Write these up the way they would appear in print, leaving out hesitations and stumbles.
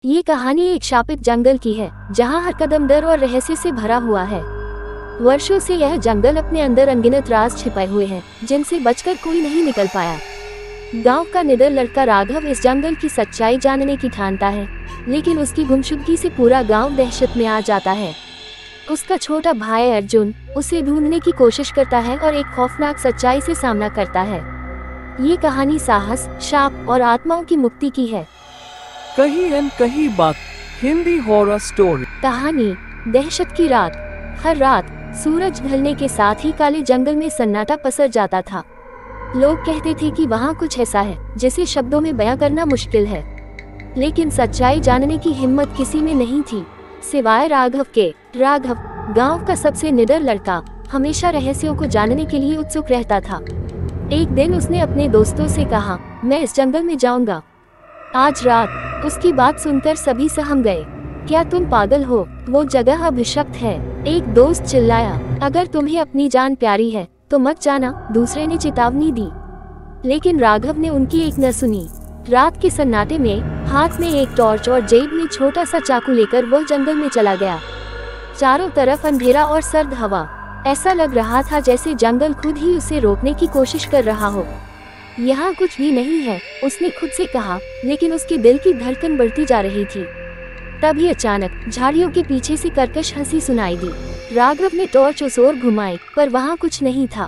ये कहानी एक शापित जंगल की है जहाँ हर कदम डर और रहस्य से भरा हुआ है। वर्षों से यह जंगल अपने अंदर अनगिनत राज छिपाए हुए हैं जिनसे बचकर कोई नहीं निकल पाया। गांव का निडर लड़का राघव इस जंगल की सच्चाई जानने की ठानता है, लेकिन उसकी गुमशुदगी से पूरा गांव दहशत में आ जाता है। उसका छोटा भाई अर्जुन उसे ढूंढने की कोशिश करता है और एक खौफनाक सच्चाई से सामना करता है। ये कहानी साहस, शाप और आत्माओं की मुक्ति की है। कहीं न कहीं बात हिंदी हॉरर स्टोरी। कहानी दहशत की रात। हर रात सूरज ढलने के साथ ही काले जंगल में सन्नाटा पसर जाता था। लोग कहते थे कि वहाँ कुछ ऐसा है जिसे शब्दों में बयां करना मुश्किल है, लेकिन सच्चाई जानने की हिम्मत किसी में नहीं थी सिवाय राघव के। राघव, गांव का सबसे निडर लड़का, हमेशा रहस्यों को जानने के लिए उत्सुक रहता था। एक दिन उसने अपने दोस्तों से कहा, मैं इस जंगल में जाऊंगा आज रात। उसकी बात सुनकर सभी सहम गए। क्या तुम पागल हो? वो जगह अभिशप्त है, एक दोस्त चिल्लाया। अगर तुम्हें अपनी जान प्यारी है तो मत जाना, दूसरे ने चेतावनी दी। लेकिन राघव ने उनकी एक न सुनी। रात के सन्नाटे में हाथ में एक टॉर्च और जेब में छोटा सा चाकू लेकर वह जंगल में चला गया। चारों तरफ अंधेरा और सर्द हवा। ऐसा लग रहा था जैसे जंगल खुद ही उसे रोकने की कोशिश कर रहा हो। यहाँ कुछ भी नहीं है, उसने खुद से कहा, लेकिन उसके दिल की धड़कन बढ़ती जा रही थी। तभी अचानक झाड़ियों के पीछे से कर्कश हंसी सुनाई दी। राघव ने टॉर्च उस ओर घुमाई, पर वहाँ कुछ नहीं था।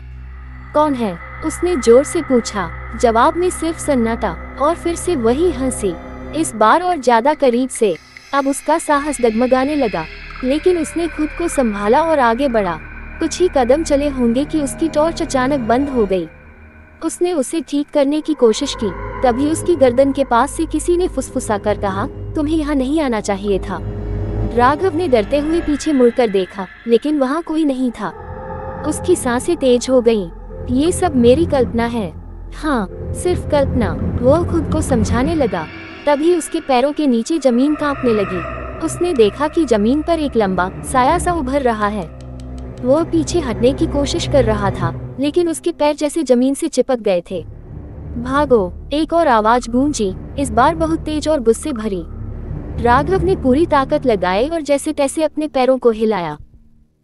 कौन है? उसने जोर से पूछा। जवाब में सिर्फ सन्नाटा और फिर से वही हंसी, इस बार और ज्यादा करीब से। अब उसका साहस डगमगाने लगा, लेकिन उसने खुद को संभाला और आगे बढ़ा। कुछ ही कदम चले होंगे कि उसकी टॉर्च अचानक बंद हो गई। उसने उसे ठीक करने की कोशिश की, तभी उसकी गर्दन के पास से किसी ने फुसफुसा कर कहा, तुम्हें यहाँ नहीं आना चाहिए था। राघव ने डरते हुए पीछे मुड़कर देखा, लेकिन वहाँ कोई नहीं था। उसकी सांसें तेज हो गईं। ये सब मेरी कल्पना है। हाँ, सिर्फ कल्पना, वो खुद को समझाने लगा। तभी उसके पैरों के नीचे जमीन कांपने लगी। उसने देखा कि जमीन पर एक लंबा साया सा उभर रहा है। वो पीछे हटने की कोशिश कर रहा था, लेकिन उसके पैर जैसे जमीन से चिपक गए थे। भागो! एक और आवाज गूंजी, इस बार बहुत तेज और गुस्से भरी। राघव ने पूरी ताकत लगाई और जैसे तैसे अपने पैरों को हिलाया।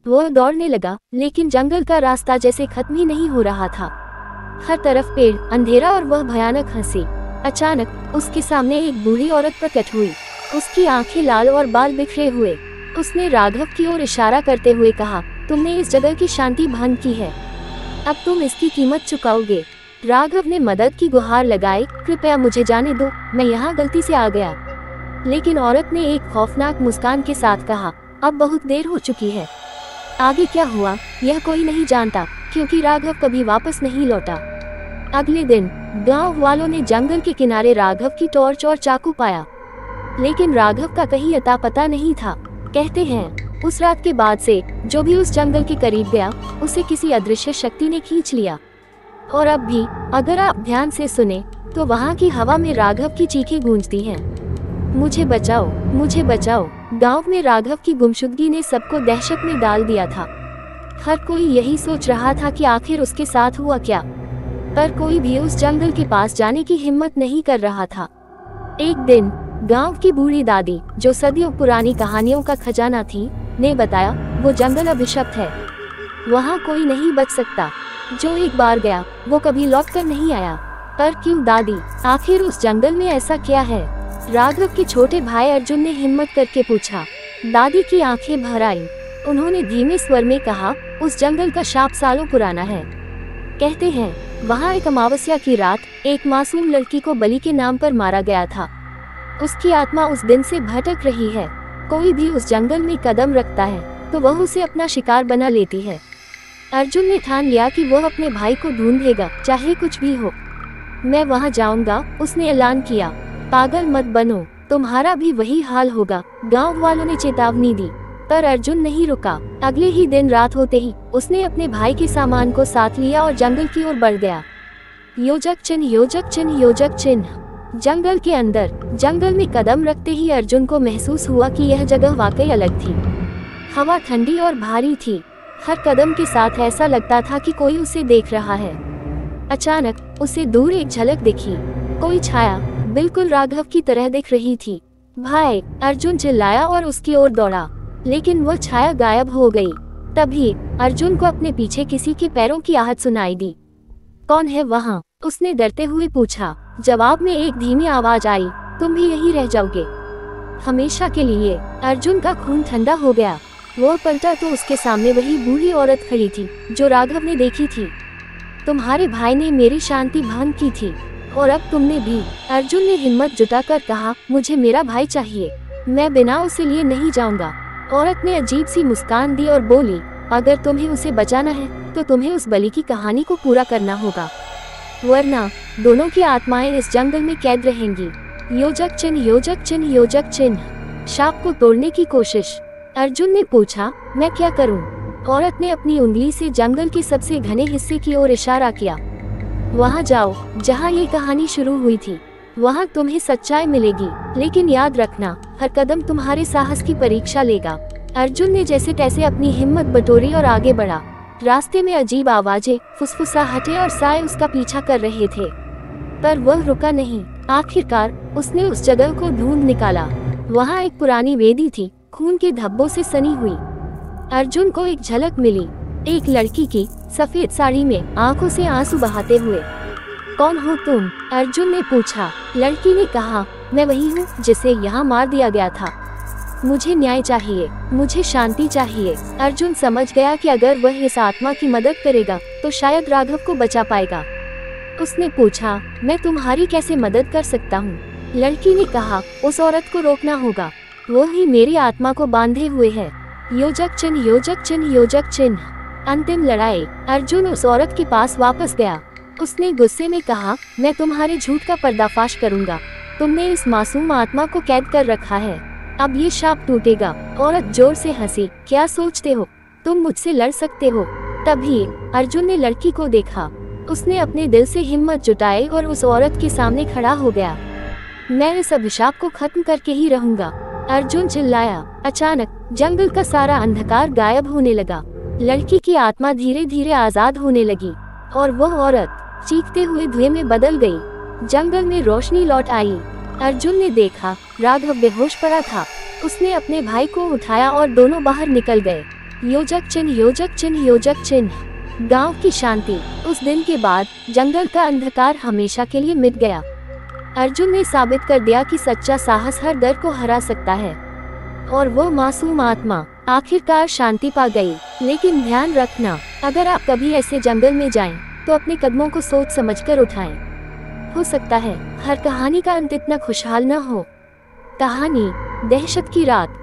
वो दौड़ने लगा, लेकिन जंगल का रास्ता जैसे खत्म ही नहीं हो रहा था। हर तरफ पेड़, अंधेरा और वह भयानक हंसी। अचानक उसके सामने एक बूढ़ी औरत प्रकट हुई। उसकी आंखें लाल और बाल बिखरे हुए। उसने राघव की ओर इशारा करते हुए कहा, तुमने इस जगह की शांति भंग की है, अब तुम इसकी कीमत चुकाओगे। राघव ने मदद की गुहार लगाई, कृपया मुझे जाने दो, मैं यहाँ गलती से आ गया। लेकिन औरत ने एक खौफनाक मुस्कान के साथ कहा, अब बहुत देर हो चुकी है। आगे क्या हुआ यह कोई नहीं जानता, क्योंकि राघव कभी वापस नहीं लौटा। अगले दिन गांव वालों ने जंगल के किनारे राघव की टॉर्च और चाकू पाया, लेकिन राघव का कहीं अता पता नहीं था। कहते हैं उस रात के बाद से जो भी उस जंगल के करीब गया, उसे किसी अदृश्य शक्ति ने खींच लिया। और अब भी अगर आप ध्यान से सुने तो वहाँ की हवा में राघव की चीखें गूंजती हैं, मुझे बचाओ, मुझे बचाओ। गांव में राघव की गुमशुदगी ने सबको दहशत में डाल दिया था। हर कोई यही सोच रहा था कि आखिर उसके साथ हुआ क्या, पर कोई भी उस जंगल के पास जाने की हिम्मत नहीं कर रहा था। एक दिन गांव की बूढ़ी दादी, जो सदियों पुरानी कहानियों का खजाना थी, ने बताया, वो जंगल अभिशप्त है, वहाँ कोई नहीं बच सकता। जो एक बार गया वो कभी लौटकर नहीं आया। पर क्यों दादी? आखिर उस जंगल में ऐसा क्या है? राघव के छोटे भाई अर्जुन ने हिम्मत करके पूछा। दादी की आंखें भर आईं। उन्होंने धीमे स्वर में कहा, उस जंगल का शाप सालों पुराना है। कहते हैं वहाँ एक अमावस्या की रात एक मासूम लड़की को बलि के नाम पर मारा गया था। उसकी आत्मा उस दिन से भटक रही है। कोई भी उस जंगल में कदम रखता है तो वह उसे अपना शिकार बना लेती है। अर्जुन ने ठान लिया कि वह अपने भाई को ढूंढेगा, चाहे कुछ भी हो। मैं वहां जाऊंगा, उसने ऐलान किया। पागल मत बनो, तुम्हारा भी वही हाल होगा, गांव वालों ने चेतावनी दी। पर अर्जुन नहीं रुका। अगले ही दिन रात होते ही उसने अपने भाई के सामान को साथ लिया और जंगल की ओर बढ़ गया। योजक चिन्ह, योजक चिन्ह, योजक चिन्ह। जंगल के अंदर, जंगल में कदम रखते ही अर्जुन को महसूस हुआ कि यह जगह वाकई अलग थी। हवा ठंडी और भारी थी। हर कदम के साथ ऐसा लगता था कि कोई उसे देख रहा है। अचानक उसे दूर एक झलक दिखी। कोई छाया बिल्कुल राघव की तरह दिख रही थी। भाई, अर्जुन चिल्लाया और उसकी ओर दौड़ा, लेकिन वो छाया गायब हो गई। तभी अर्जुन को अपने पीछे किसी के पैरों की आहट सुनाई दी। कौन है वहाँ? उसने डरते हुए पूछा। जवाब में एक धीमी आवाज आई, तुम भी यही रह जाओगे हमेशा के लिए। अर्जुन का खून ठंडा हो गया। वो पलटा तो उसके सामने वही बूढ़ी औरत खड़ी थी जो राघव ने देखी थी। तुम्हारे भाई ने मेरी शांति भंग की थी और अब तुमने भी। अर्जुन ने हिम्मत जुटाकर कहा, मुझे मेरा भाई चाहिए, मैं बिना उसे लिए नहीं जाऊंगा। औरत ने अजीब सी मुस्कान दी और बोली, अगर तुम्हें उसे बचाना है तो तुम्हें उस बलि की कहानी को पूरा करना होगा, वरना दोनों की आत्माएं इस जंगल में कैद रहेंगी। योजक चिन्ह, योजक चिन्ह, योजक चिन्ह। शाप को तोड़ने की कोशिश। अर्जुन ने पूछा, मैं क्या करूं? औरत ने अपनी उंगली से जंगल के सबसे घने हिस्से की ओर इशारा किया। वहां जाओ जहां ये कहानी शुरू हुई थी। वहां तुम्हें सच्चाई मिलेगी, लेकिन याद रखना, हर कदम तुम्हारे साहस की परीक्षा लेगा। अर्जुन ने जैसे तैसे अपनी हिम्मत बटोरी और आगे बढ़ा। रास्ते में अजीब आवाजें, फुसफुसाहटें और साए उसका पीछा कर रहे थे, पर वह रुका नहीं। आखिरकार उसने उस जगह को ढूंढ निकाला। वहाँ एक पुरानी वेदी थी, खून के धब्बों से सनी हुई। अर्जुन को एक झलक मिली, एक लड़की की, सफेद साड़ी में, आंखों से आंसू बहाते हुए। कौन हो तुम? अर्जुन ने पूछा। लड़की ने कहा, मैं वही हूँ जिसे यहाँ मार दिया गया था। मुझे न्याय चाहिए, मुझे शांति चाहिए। अर्जुन समझ गया कि अगर वह इस आत्मा की मदद करेगा तो शायद राघव को बचा पाएगा। उसने पूछा, मैं तुम्हारी कैसे मदद कर सकता हूँ? लड़की ने कहा, उस औरत को रोकना होगा, वो ही मेरी आत्मा को बांधे हुए है। योजक चिन्ह, योजक चिन्ह, योजक चिन्ह। अंतिम लड़ाई। अर्जुन उस औरत के पास वापस गया। उसने गुस्से में कहा, मैं तुम्हारे झूठ का पर्दाफाश करूंगा। तुमने इस मासूम आत्मा को कैद कर रखा है, अब ये शाप टूटेगा। औरत जोर से हंसी, क्या सोचते हो, तुम मुझसे लड़ सकते हो? तभी अर्जुन ने लड़की को देखा। उसने अपने दिल से हिम्मत जुटाई और उस औरत के सामने खड़ा हो गया। मैं इस अभिशाप को खत्म करके ही रहूंगा, अर्जुन चिल्लाया। अचानक जंगल का सारा अंधकार गायब होने लगा। लड़की की आत्मा धीरे धीरे आजाद होने लगी और वह औरत चीखते हुए धुएं में बदल गई। जंगल में रोशनी लौट आई। अर्जुन ने देखा, राघव बेहोश पड़ा था। उसने अपने भाई को उठाया और दोनों बाहर निकल गए। योजक चिन्ह, योजक चिन्ह, योजक चिन्ह। गांव की शांति। उस दिन के बाद जंगल का अंधकार हमेशा के लिए मिट गया। अर्जुन ने साबित कर दिया कि सच्चा साहस हर डर को हरा सकता है और वो मासूम आत्मा आखिरकार शांति पा गई। लेकिन ध्यान रखना, अगर आप कभी ऐसे जंगल में जाएं, तो अपने कदमों को सोच समझकर उठाएं। हो सकता है हर कहानी का अंत इतना खुशहाल न हो। कहानी दहशत की रात।